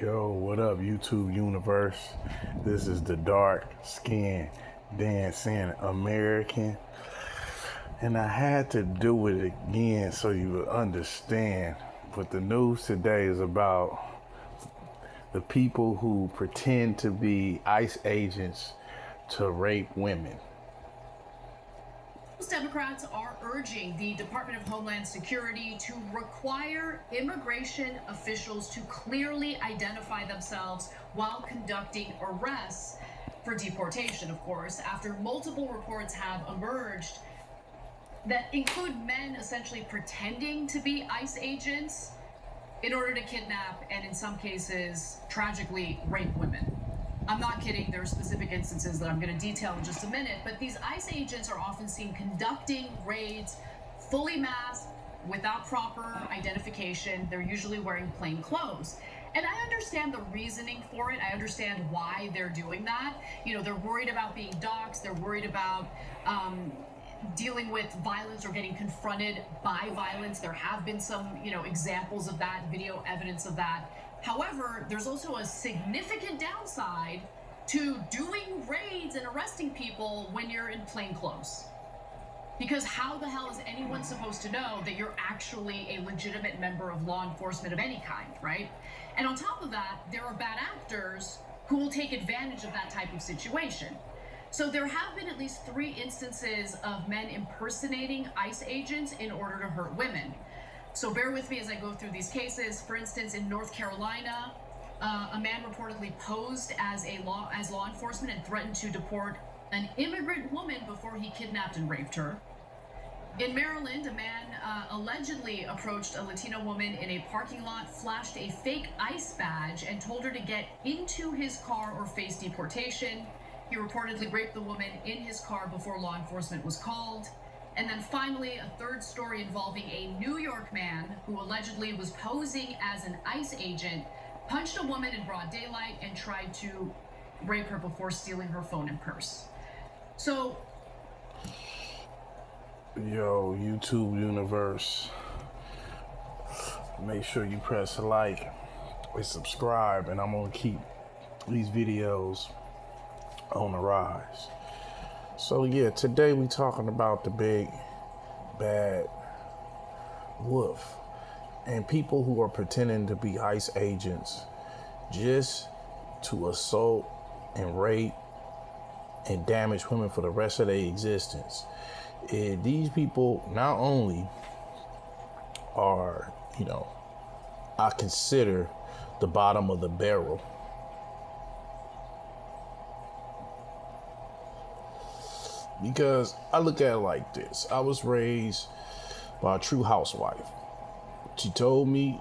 Yo, what up, YouTube universe? This is the dark skin dancing American, and I had to do it again so you would understand. But the news today is about the people who pretend to be ICE agents to rape women. Democrats are urging the Department of Homeland Security to require immigration officials to clearly identify themselves while conducting arrests for deportation, of course, after multiple reports have emerged that include men essentially pretending to be ICE agents in order to kidnap and, in some cases, tragically rape women. I'm not kidding. There are specific instances that I'm going to detail in just a minute, but these ICE agents are often seen conducting raids fully masked without proper identification. They're usually wearing plain clothes. And I understand the reasoning for it. I understand why they're doing that. You know, they're worried about being doxxed. They're worried about dealing with violence or getting confronted by violence. There have been some, examples of that, video evidence of that. However, there's also a significant downside to doing raids and arresting people when you're in plain clothes. Because how the hell is anyone supposed to know that you're actually a legitimate member of law enforcement of any kind, right? And on top of that, there are bad actors who will take advantage of that type of situation. So there have been at least 3 instances of men impersonating ICE agents in order to hurt women. So bear with me as I go through these cases. For instance, in North Carolina, a man reportedly posed as law enforcement and threatened to deport an immigrant woman before he kidnapped and raped her. In Maryland, a man allegedly approached a Latina woman in a parking lot, flashed a fake ICE badge, and told her to get into his car or face deportation. He reportedly raped the woman in his car before law enforcement was called. And then finally, a third story involving a New York man who allegedly was posing as an ICE agent, punched a woman in broad daylight, and tried to rape her before stealing her phone and purse. So, Yo, YouTube universe, make sure you press like and subscribe, and I'm gonna keep these videos on the rise. So yeah, today we talking about the big bad wolf and people who are pretending to be ICE agents just to assault and rape and damage women for the rest of their existence. These people not only are, I consider the bottom of the barrel. Because I look at it like this. I was raised by a true housewife. She told me,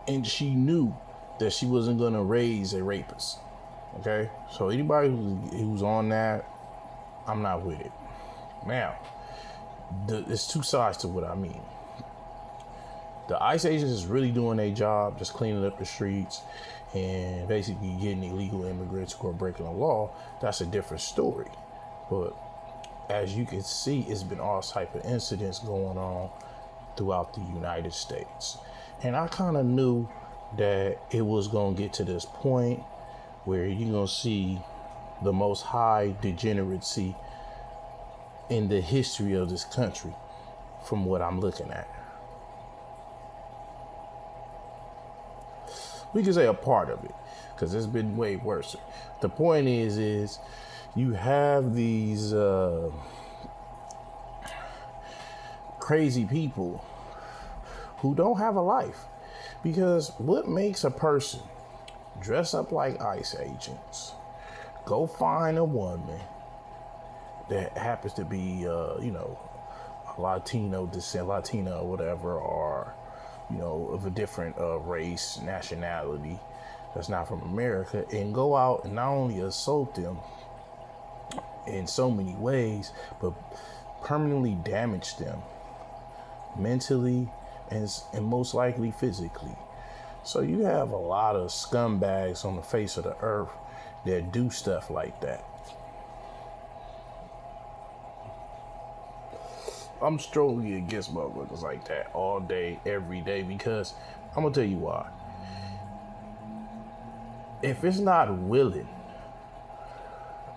and she knew that she wasn't going to raise a rapist. Okay? So anybody who's on that, I'm not with it. Now, there's 2 sides to what I mean. The ICE agents is really doing their job, just cleaning up the streets and basically getting illegal immigrants who are breaking the law. That's a different story. But as you can see, it's been all type of incidents going on throughout the United States. And I kind of knew that it was going to get to this point where you're going to see the most high degeneracy in the history of this country from what I'm looking at. We can say a part of it, because it's been way worse. The point is you have these crazy people who don't have a life. Because what makes a person dress up like ICE agents, go find a woman that happens to be, a Latino descent, Latina or whatever, or, of a different race, nationality that's not from America, and go out and not only assault them in so many ways, but permanently damage them mentally and most likely physically. So you have a lot of scumbags on the face of the earth that do stuff like that. I'm strongly against motherfuckers like that all day, every day, because I'm gonna tell you why. if it's not willing,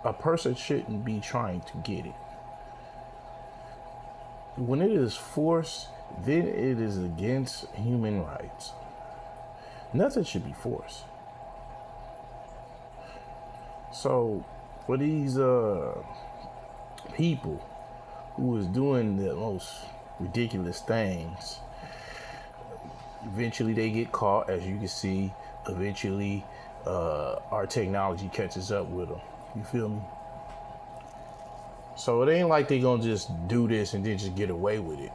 a person shouldn't be trying to get it. When it is forced, then it is against human rights. Nothing should be forced. So for these people who is doing the most ridiculous things, eventually they get caught, as you can see. Eventually our technology catches up with them. You feel me? So it ain't like they gonna just do this and then just get away with it.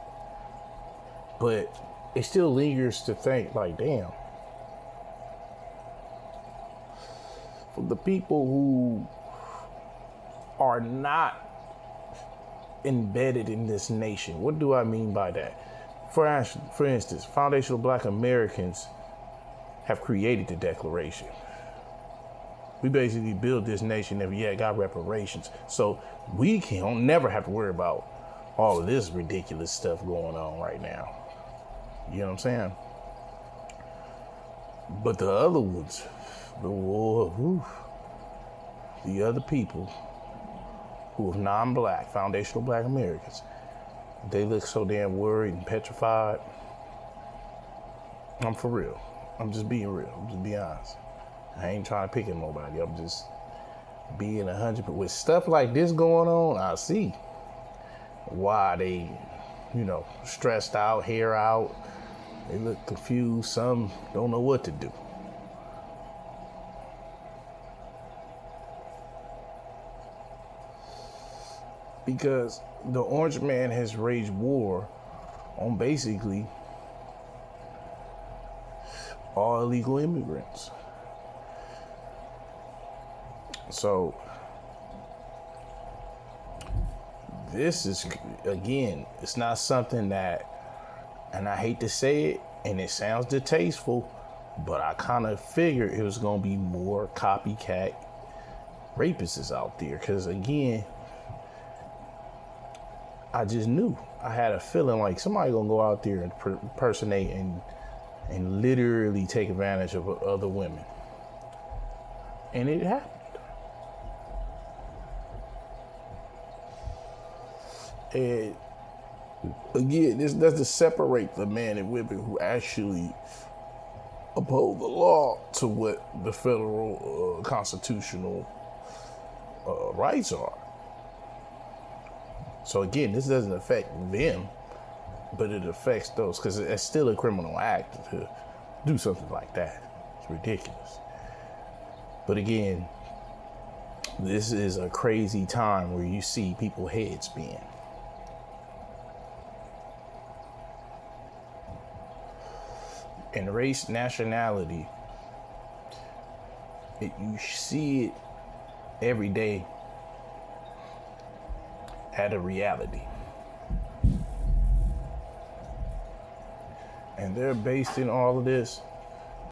But it still lingers to think, like, damn. For the people who are not embedded in this nation, what do I mean by that? For instance, Foundational Black Americans have created the Declaration. We basically built this nation and got reparations. So we can never have to worry about all of this ridiculous stuff going on right now. You know what I'm saying? But the other ones, the other people who are non-black, Foundational Black Americans, they look so damn worried and petrified. I'm for real. I'm just being real. I'm just being honest. I ain't trying to pick at nobody. I'm just being 100%. With stuff like this going on, I see why they, stressed out, hair out. They look confused. Some don't know what to do. Because the Orange Man has waged war on basically all illegal immigrants. So this is, again, it's not something that, and I hate to say it, and it sounds distasteful, but I kind of figured it was going to be more copycat rapists out there. Because, again, I just knew. I had a feeling like somebody going to go out there and impersonate and literally take advantage of other women. And it happened. And again, that's to separate the men and women who actually uphold the law to what the federal constitutional rights are. So again, this doesn't affect them, but it affects those, because it's still a criminal act to do something like that. It's ridiculous. But again, this is a crazy time where you see people's heads spin. And race, nationality, you see it every day at a reality. And they're basing all of this